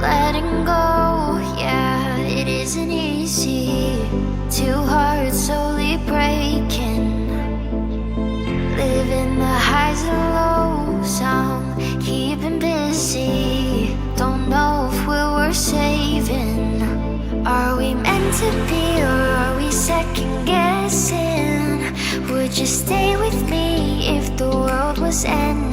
letting go, yeah, it isn't easy. Two hearts slowly breaking, living the highs and lows, I'm keeping busy. Don't know if we're worth saving. Are we meant to be, or are we second guessing? Would you stay with me if the world was ending?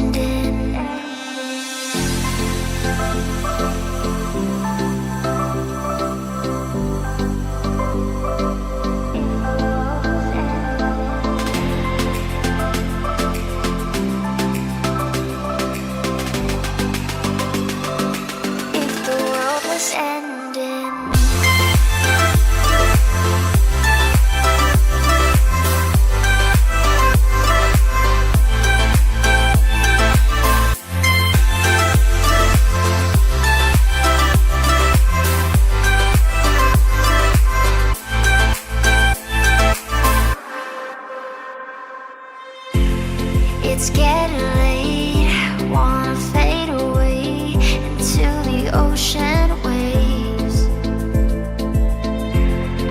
It's getting late, wanna fade away into the ocean waves.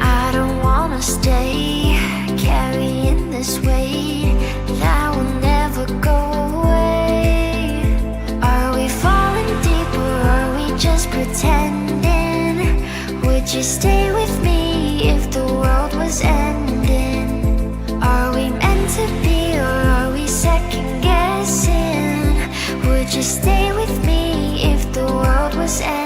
I don't wanna stay carrying this weight that will never go away. Are we falling deep, or are we just pretending? Would you stay with me if the world was ending? Are we meant to be, or are we second guessing? Would you stay with me if the world was ending?